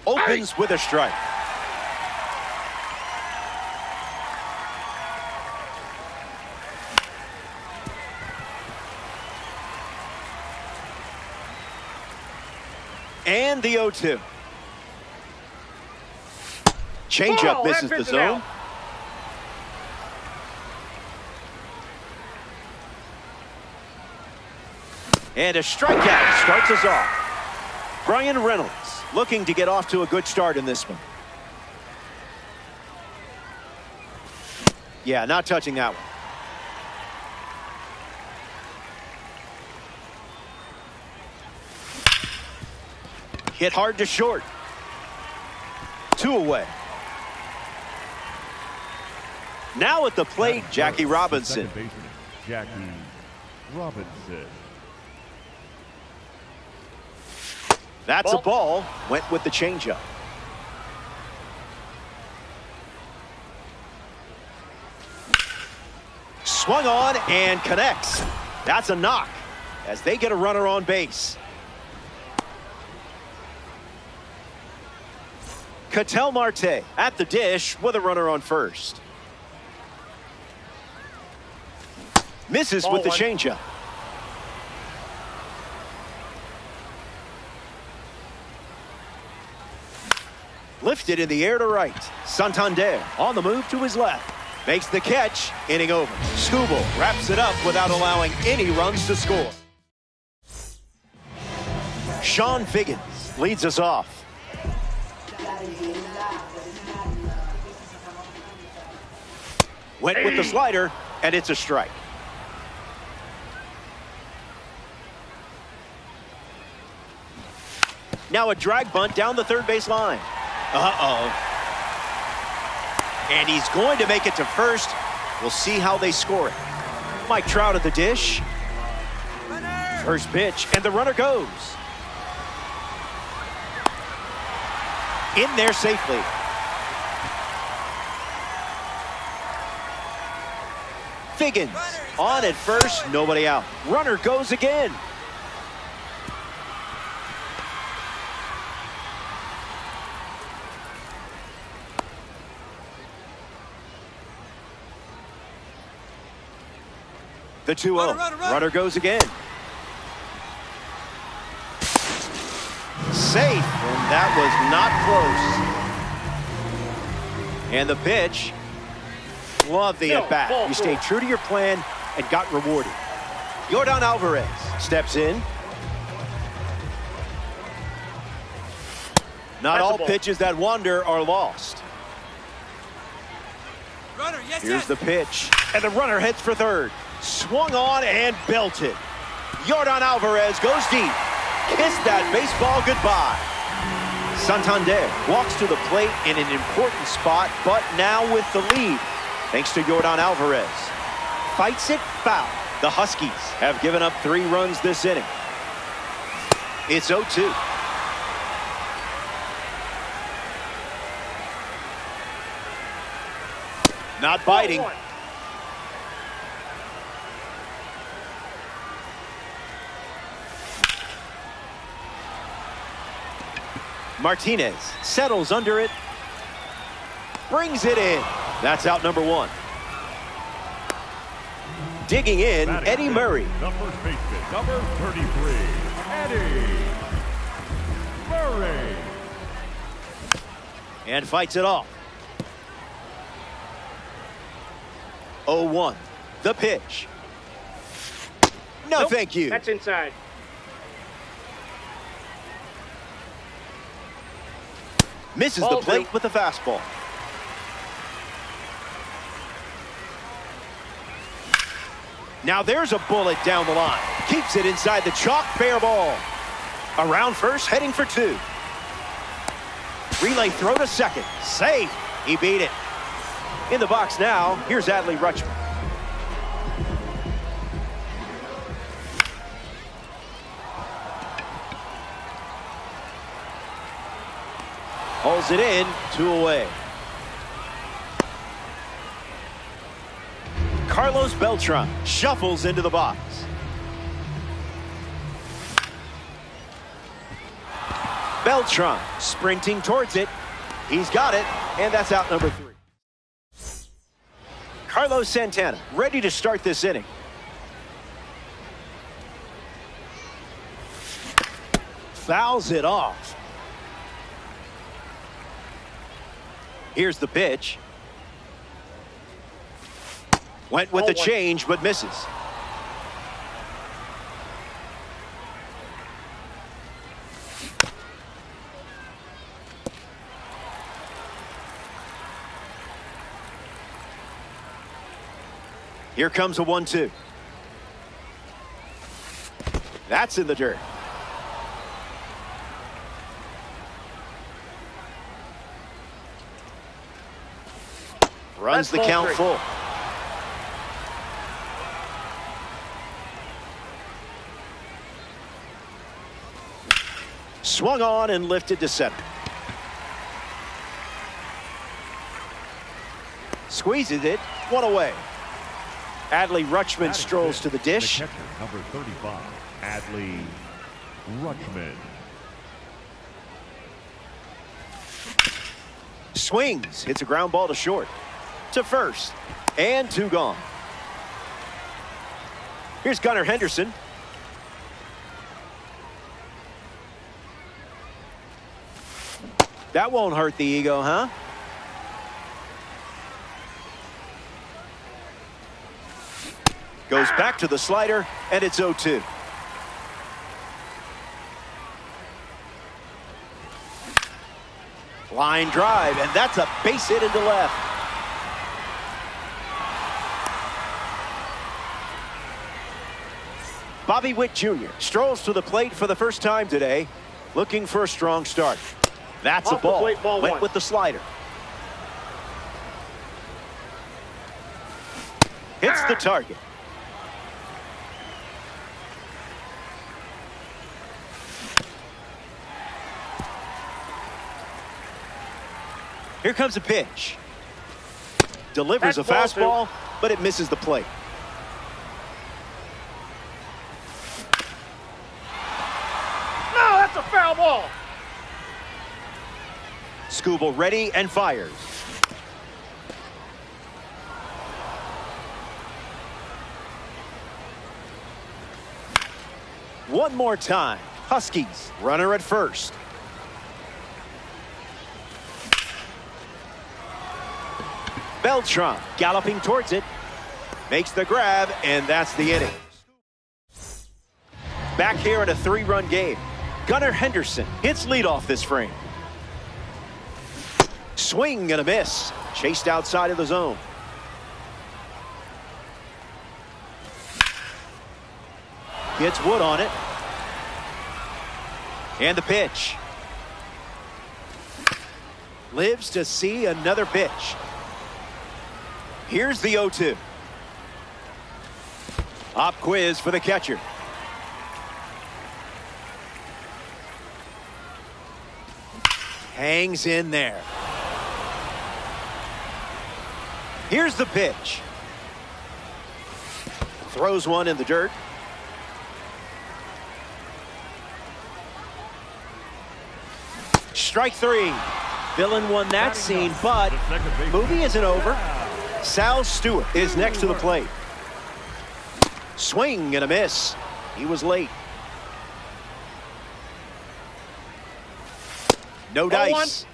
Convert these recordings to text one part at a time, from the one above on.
opens with a strike. And the 0-2. Changeup misses the zone. And a strikeout starts us off. Brian Reynolds looking to get off to a good start in this one. Yeah, not touching that one. Hit hard to short. 2 away. Now at the plate, Jackie Robinson. Jackie Robinson. That's a ball. Went with the changeup. Swung on and connects. That's a knock as they get a runner on base. Ketel Marte at the dish with a runner on first. Misses with the changeup. Lifted in the air to right. Santander on the move to his left. Makes the catch. Inning over. Skubal wraps it up without allowing any runs to score. Sean Figgins leads us off. Went with the slider, and it's a strike. Now a drag bunt down the third base line. And he's going to make it to first. We'll see how they score it. Mike Trout at the dish. First pitch, and the runner goes. In there safely. Figgins on at first, nobody out. Runner goes again. The 2-0. Runner goes again. Safe, and that was not close. And the pitch. Love the at-bat. You stayed true to your plan and got rewarded. Yordan Alvarez steps in. Not all pitches that wander are lost. Here's the pitch, and the runner heads for third. Swung on and belted. Yordan Alvarez goes deep. Kiss that baseball goodbye. Santander walks to the plate in an important spot, but now with the lead, thanks to Yordan Alvarez. Fights it foul. The Huskies have given up 3 runs this inning. It's 0-2. Not biting. Martinez settles under it. Brings it in. That's out number 1. Digging in, Eddie Murray. The first baseman, number 33, Eddie Murray. And fights it off. 0-1. The pitch. No, thank you. That's inside. Misses the plate with the fastball. Now there's a bullet down the line. Keeps it inside the chalk, fair ball. Around first, heading for 2. Relay throw to second. Safe. He beat it. In the box now, here's Adley Rutschman. Hauls it in, 2 away. Carlos Beltran shuffles into the box. Beltran sprinting towards it. He's got it, and that's out number 3. Carlos Santana ready to start this inning. Fouls it off. Here's the pitch. Went with the change, but misses. Here comes a 1-2. That's in the dirt. Runs the count full. Swung on and lifted to center. Squeezes it, one away. Adley Rutschman strolls to the dish. The catcher, number 35, Adley Rutschman. Swings, hits a ground ball to short. To first, and 2 gone. Here's Gunnar Henderson. That won't hurt the ego, huh? Goes back to the slider, and it's 0-2. Line drive, and that's a base hit into left. Bobby Witt Jr. strolls to the plate for the first time today, looking for a strong start. That's a ball. Went with the slider. Hits the target. Here comes a pitch. Delivers a fastball, but it misses the plate. No, that's a foul ball. Skubal ready and fires. One more time. Huskies, runner at first. Beltran galloping towards it. Makes the grab, and that's the inning. Back here in a 3-run game. Gunnar Henderson hits leadoff this frame. Swing and a miss. Chased outside of the zone. Gets Wood on it. And the pitch. Lives to see another pitch. Here's the 0-2. Pop quiz for the catcher. Hangs in there. Here's the pitch. Throws one in the dirt. Strike 3. Villain won that scene, but movie isn't over. Sal Stewart is next to the plate. Swing and a miss. He was late. No dice.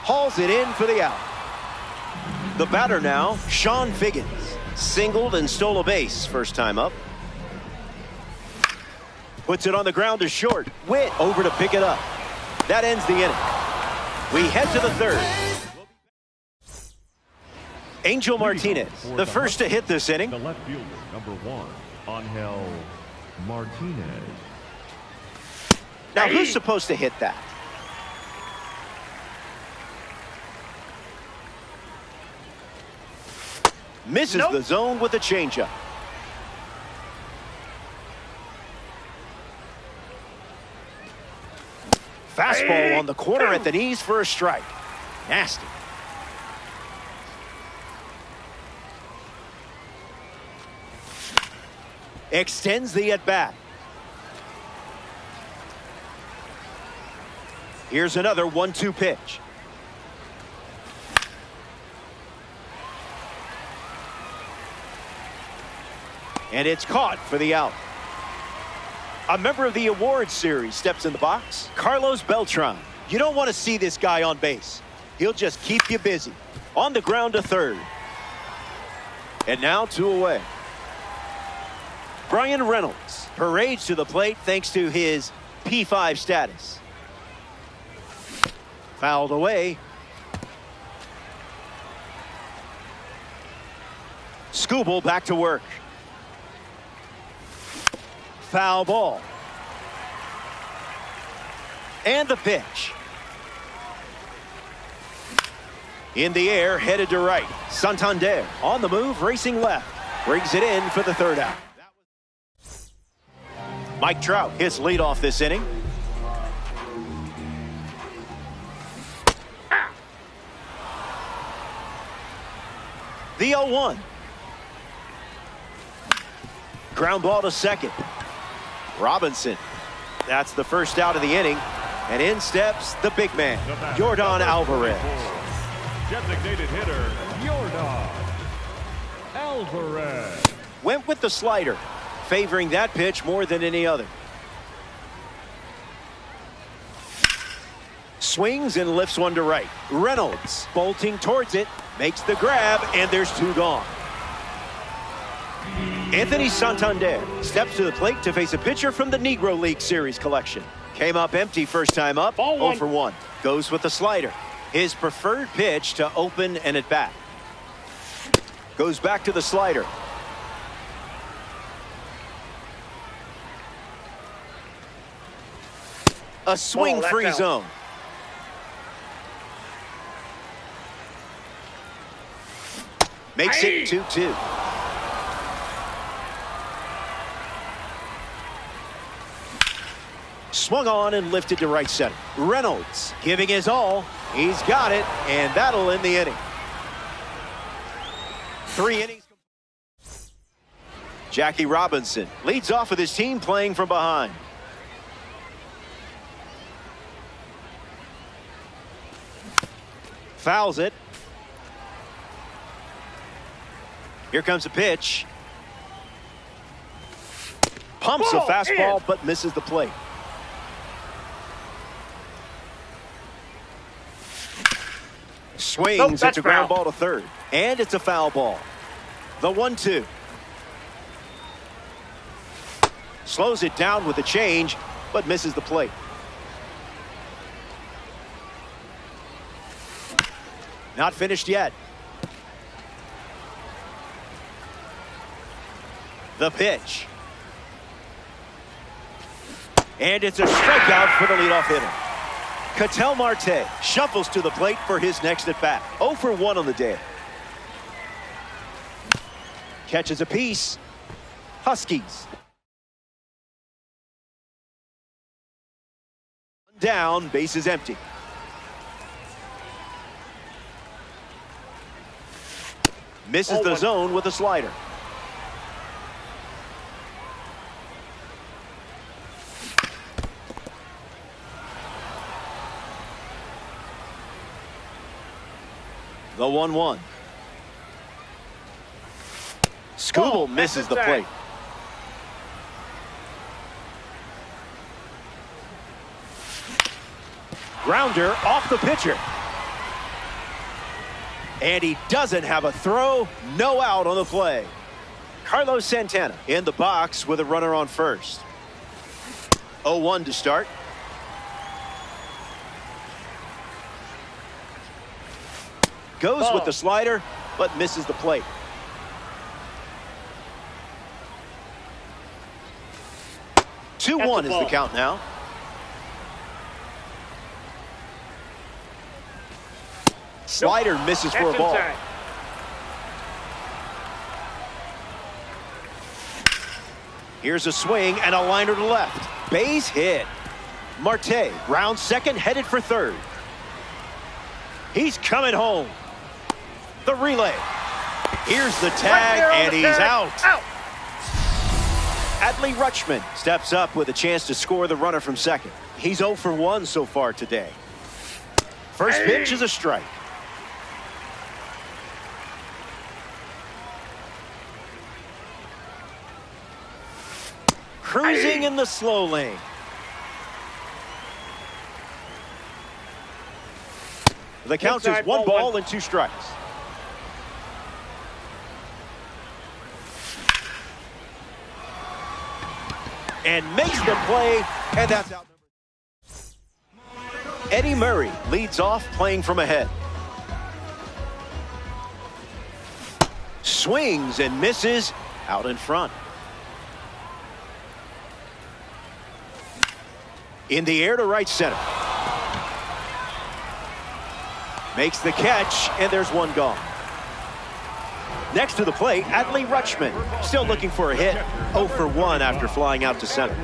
Hauls it in for the out. The batter now, Sean Figgins. Singled and stole a base first time up. Puts it on the ground to short. Witt over to pick it up. That ends the inning. We head to the 3rd. Angel Martinez, the first to hit this inning. The left fielder, number 1, Angel Martinez. Now, who's supposed to hit that? Misses the zone with a changeup. Fastball on the corner at the knees for a strike. Nasty. Extends the at-bat. Here's another 1-2 pitch. And it's caught for the out. A member of the awards series steps in the box. Carlos Beltran. You don't want to see this guy on base. He'll just keep you busy. On the ground to third. And now 2 away. Brian Reynolds parades to the plate thanks to his P5 status. Fouled away. Skubal back to work. Foul ball. And the pitch. In the air, headed to right. Santander on the move, racing left. Brings it in for the third out. Mike Trout hits leadoff this inning. The 0-1. Ground ball to second. Robinson. That's the first out of the inning. And in steps the big man, Yordan Alvarez. Designated hitter, Yordan Alvarez. Went with the slider, favoring that pitch more than any other. Swings and lifts one to right. Reynolds bolting towards it, makes the grab, and there's 2 gone. Anthony Santander steps to the plate to face a pitcher from the Negro League Series collection. Came up empty first time up, 0 for 1. Goes with the slider. His preferred pitch to open and at bat. Goes back to the slider. A swing-free zone. Makes it 2-2. Swung on and lifted to right center. Reynolds giving his all. He's got it, and that'll end the inning. 3 innings. Jackie Robinson leads off with his team playing from behind. Fouls it. Here comes a pitch. Pumps a fastball, but misses the plate. Swings, it's a ground ball to third. And it's a foul ball. The 1-2. Slows it down with a change, but misses the plate. Not finished yet. The pitch. And it's a strikeout for the leadoff hitter. Ketel Marte shuffles to the plate for his next at bat. 0 for 1 on the day. Catches a piece. Huskies. Down, base is empty. Misses the zone with a slider. The 1-1. Skubal misses the plate. Grounder off the pitcher. And he doesn't have a throw. No out on the play. Carlos Santana in the box with a runner on first. 0-1 to start. Goes with the slider, but misses the plate. That's 2-1 is the count now. Slider misses for a ball. Here's a swing and a liner to left. Base hit. Marte round second, headed for third. He's coming home. The relay. Here's the tag, and he's out. Adley Rutschman steps up with a chance to score the runner from second. He's 0 for 1 so far today. First pitch is a strike. Cruising in the slow lane. The count is 1 ball and 2 strikes. And makes the play, and that's out. Eddie Murray leads off playing from ahead. Swings and misses out in front. In the air to right center. Makes the catch, and there's 1 gone. Next to the plate, Adley Rutschman. Still looking for a hit. 0 for 1 after flying out to center.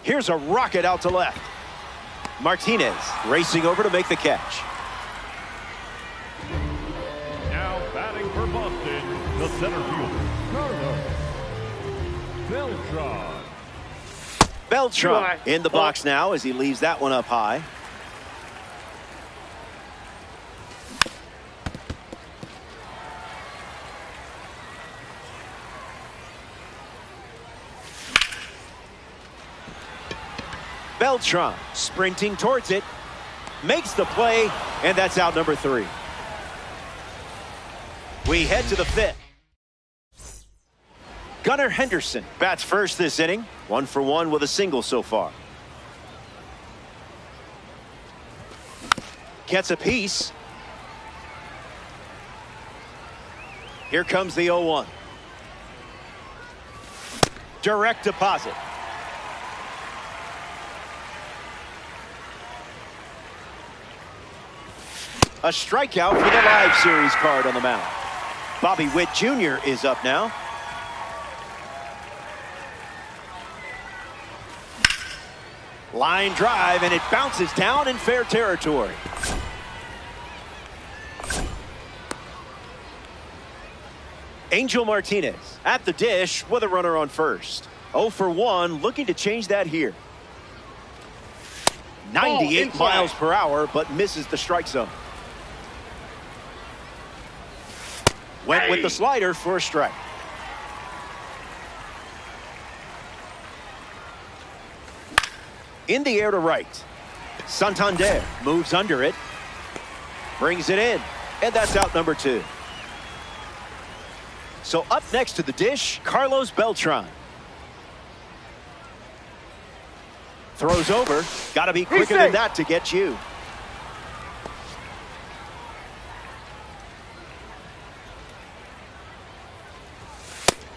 Here's a rocket out to left. Martinez racing over to make the catch. Now batting for Boston, the center fielder, Carlos Beltran. Beltran in the box now as he leaves that one up high. Beltran sprinting towards it, makes the play, and that's out number 3. We head to the 5th. Gunnar Henderson bats first this inning, 1 for 1 with a single so far. Gets a piece. Here comes the 0-1. Direct deposit. A strikeout for the live series card on the mound. Bobby Witt Jr. is up now. Line drive, and it bounces down in fair territory. Angel Martinez at the dish with a runner on first. 0 for 1, looking to change that here. 98 miles per hour, but misses the strike zone. Went with the slider for a strike. In the air to right. Santander moves under it. Brings it in. And that's out number 2. So up next to the dish, Carlos Beltran. Throws over. Got to be quicker than that to get you.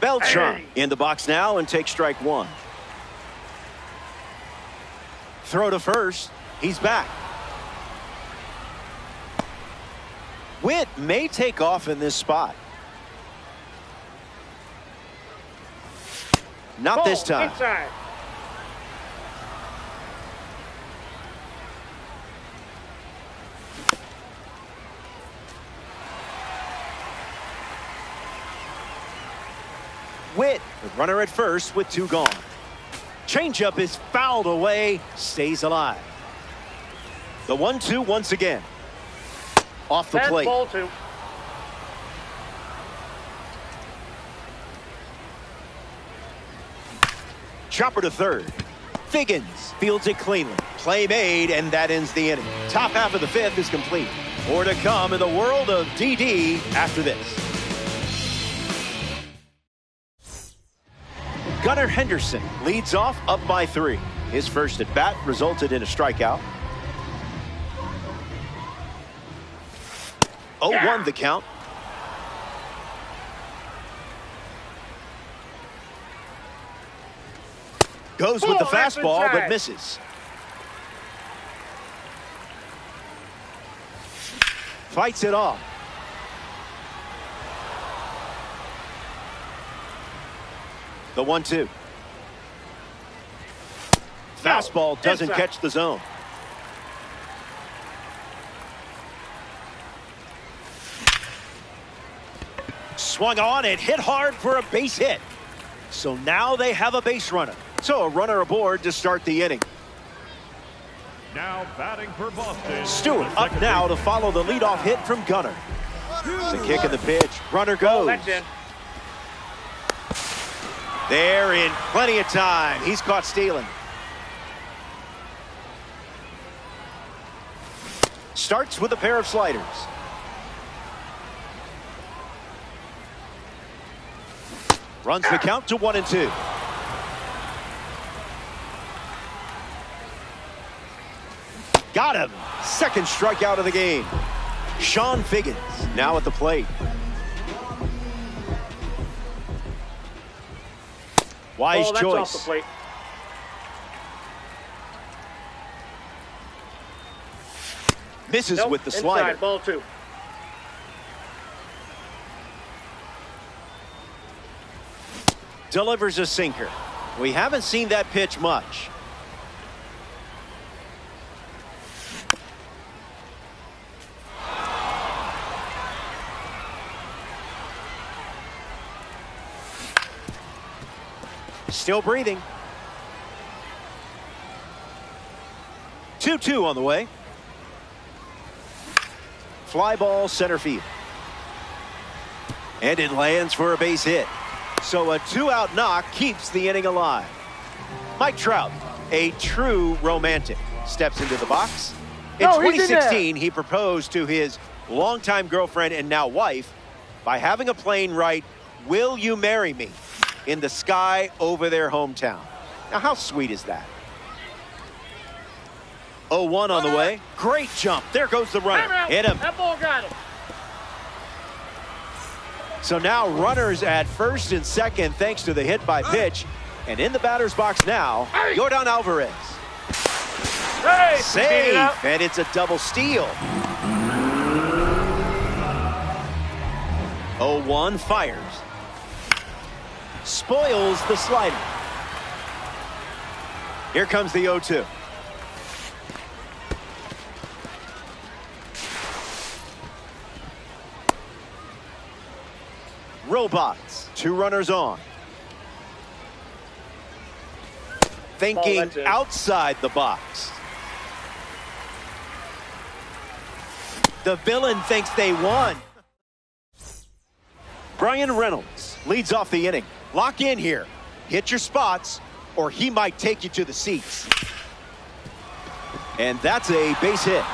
Beltran in the box now and takes strike 1. Throw to first. He's back. Witt may take off in this spot. Not this time. Inside. Witt, the runner at first with 2 gone. Changeup is fouled away, stays alive. The 1-2 once again. Off the plate. Ball 2. Chopper to third. Figgins fields it cleanly. Play made, and that ends the inning. Top half of the 5th is complete. More to come in the world of DD after this. Gunnar Henderson leads off up by 3. His first at bat resulted in a strikeout. 0-1 the count. Goes with the fastball, but misses. Fights it off. The 1-2. Fastball doesn't catch the zone. Swung on and hit hard for a base hit. So now they have a base runner. So a runner aboard to start the inning. Now batting for Boston. Stewart up now to follow the leadoff hit from Gunnar. The kick of the pitch. Runner goes. That's in. They're in plenty of time. He's caught stealing. Starts with a pair of sliders. Runs the count to 1-2. Got him. Second strikeout of the game. Sean Figgins now at the plate. Wise that's choice. off the plate. Misses Nope, with the slider. Inside, ball 2. Delivers a sinker. We haven't seen that pitch much. Still breathing. 2-2 on the way. Fly ball center field. And it lands for a base hit. So a 2-out knock keeps the inning alive. Mike Trout, a true romantic, steps into the box. In 2016, he proposed to his longtime girlfriend and now wife by having a plane write, "Will you marry me?" in the sky over their hometown. Now, how sweet is that? 0-1 on the way. Great jump. There goes the runner. Hit him. That ball got him. So now runners at first and second thanks to the hit by pitch. And in the batter's box now, Yordan Alvarez. Hey, Safe, and it's a double steal. 0-1 fires. Spoils the slider. Here comes the 0-2. Robots, 2 runners on. Thinking outside the box. The villain thinks they won. Brian Reynolds leads off the inning. Lock in here. Hit your spots, or he might take you to the seats. And that's a base hit.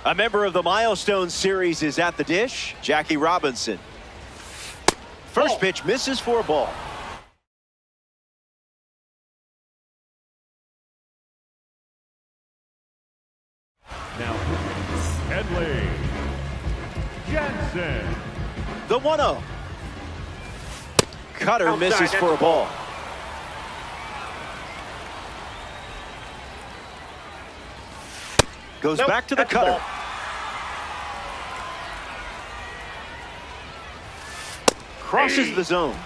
A member of the Milestone Series is at the dish, Jackie Robinson. First pitch misses for a ball. Now, Kenley Jansen. The 1-0. Cutter misses for a ball. Goes back to the cutter. Crosses the zone.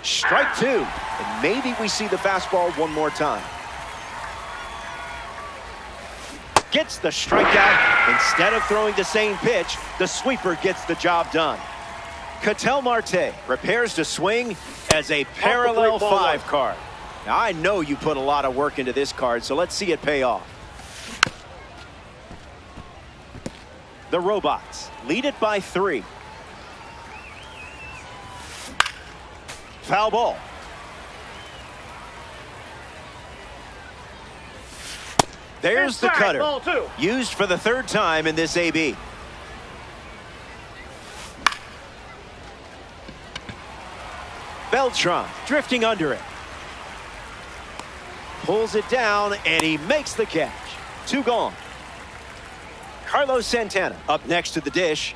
Strike 2. And maybe we see the fastball one more time. Gets the strikeout. Instead of throwing the same pitch, the sweeper gets the job done. Ketel Marte prepares to swing as a parallel 5 card. Now, I know you put a lot of work into this card, so let's see it pay off. The Robots lead it by 3. Foul ball. There's the cutter, used for the 3rd time in this AB. Beltran drifting under it. Pulls it down, and he makes the catch. 2 gone. Carlos Santana up next to the dish.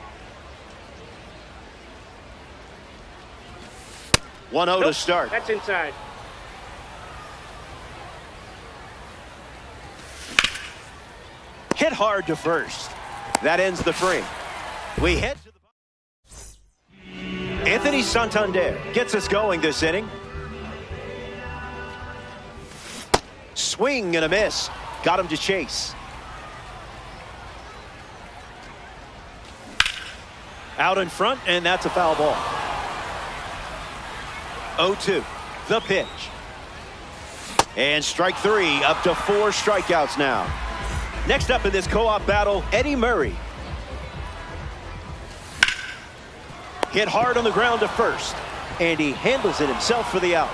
1-0 to start. That's inside. Hit hard to first. That ends the frame. We head to the... Anthony Santander gets us going this inning. Swing and a miss. Got him to chase. Out in front, and that's a foul ball. 0-2. The pitch. And strike three, up to 4 strikeouts now. Next up in this co-op battle, Eddie Murray. Hit hard on the ground to first, and he handles it himself for the out.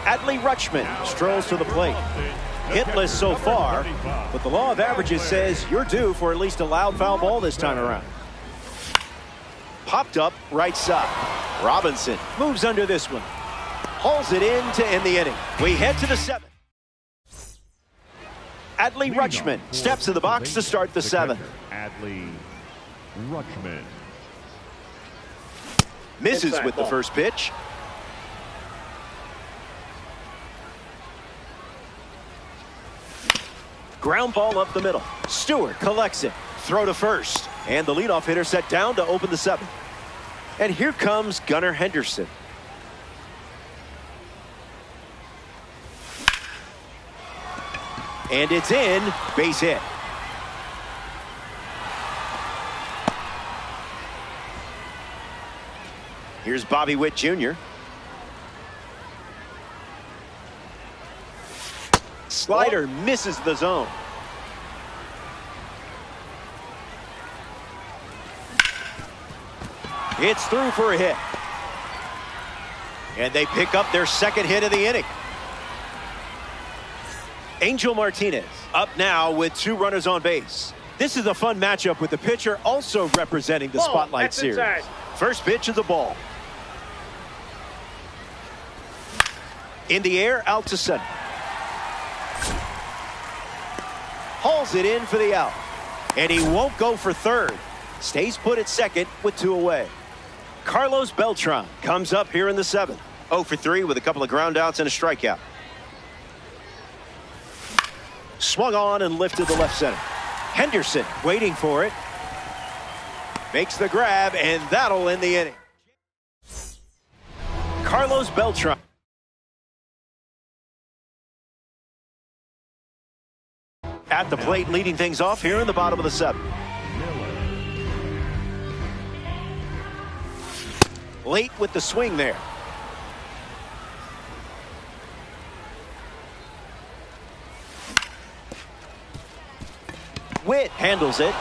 Adley Rutschman strolls to the plate. Hitless so far, but the law of averages says you're due for at least a loud foul ball this time around. Popped up right side. Robinson moves under this one. Hauls it in to end the inning. We head to the 7th. Adley Rutschman steps to the box to start the 7th. Adley Rutschman. Misses with the first pitch. Ground ball up the middle. Stewart collects it. Throw to first. And the leadoff hitter set down to open the 7th. And here comes Gunnar Henderson. And it's in. Base hit. Here's Bobby Witt Jr. Slider misses the zone. It's through for a hit. And they pick up their second hit of the inning. Angel Martinez up now with 2 runners on base. This is a fun matchup with the pitcher also representing the Spotlight Series. First pitch is a ball. In the air, out to center. Hauls it in for the out. And he won't go for third. Stays put at second with 2 away. Carlos Beltran comes up here in the 7th. 0 for 3 with a couple of ground outs and a strikeout. Swung on and lifted to left center. Henderson waiting for it. Makes the grab, and that'll end the inning. Carlos Beltran. At the plate, leading things off here in the bottom of the 7th. Late with the swing there. Witt handles it.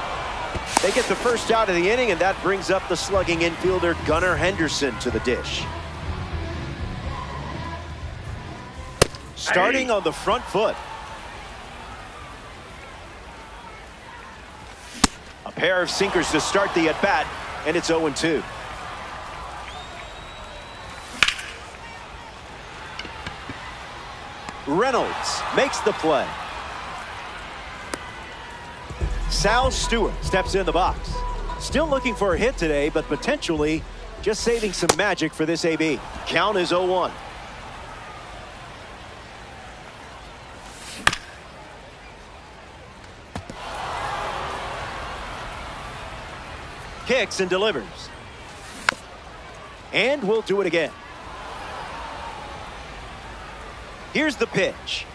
They get the first out of the inning, and that brings up the slugging infielder Gunnar Henderson to the dish. Starting on the front foot. A pair of sinkers to start the at-bat, and it's 0-2. Reynolds makes the play. Sal Stewart steps in the box. Still looking for a hit today, but potentially just saving some magic for this AB. Count is 0-1. Kicks and delivers. And we'll do it again. Here's the pitch.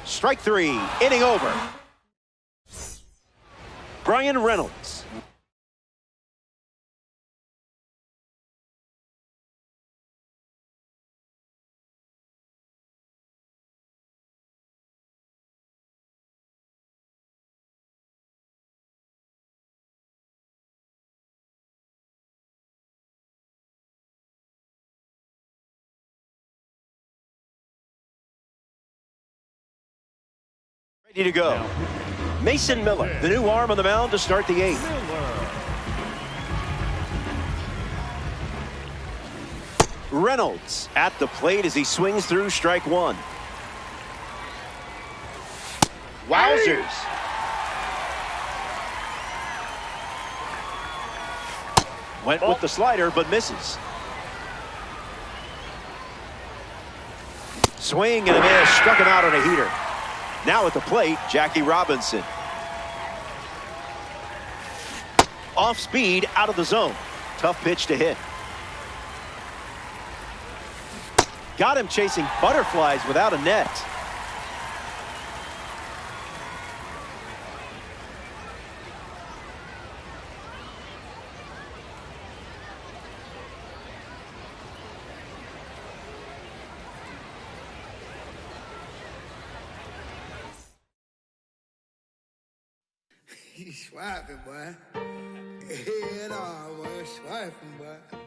Strike 3, inning over. Brian Reynolds. Ready to go. Mason Miller, the new arm on the mound to start the 8th. Reynolds at the plate as he swings through strike 1. Wowzers. Went with the slider, but misses. Swing and a miss, struck him out on a heater. Now at the plate, Jackie Robinson. Off speed, out of the zone. Tough pitch to hit. Got him chasing butterflies without a net. Swiping, boy. Head on, boy. Swiping, boy.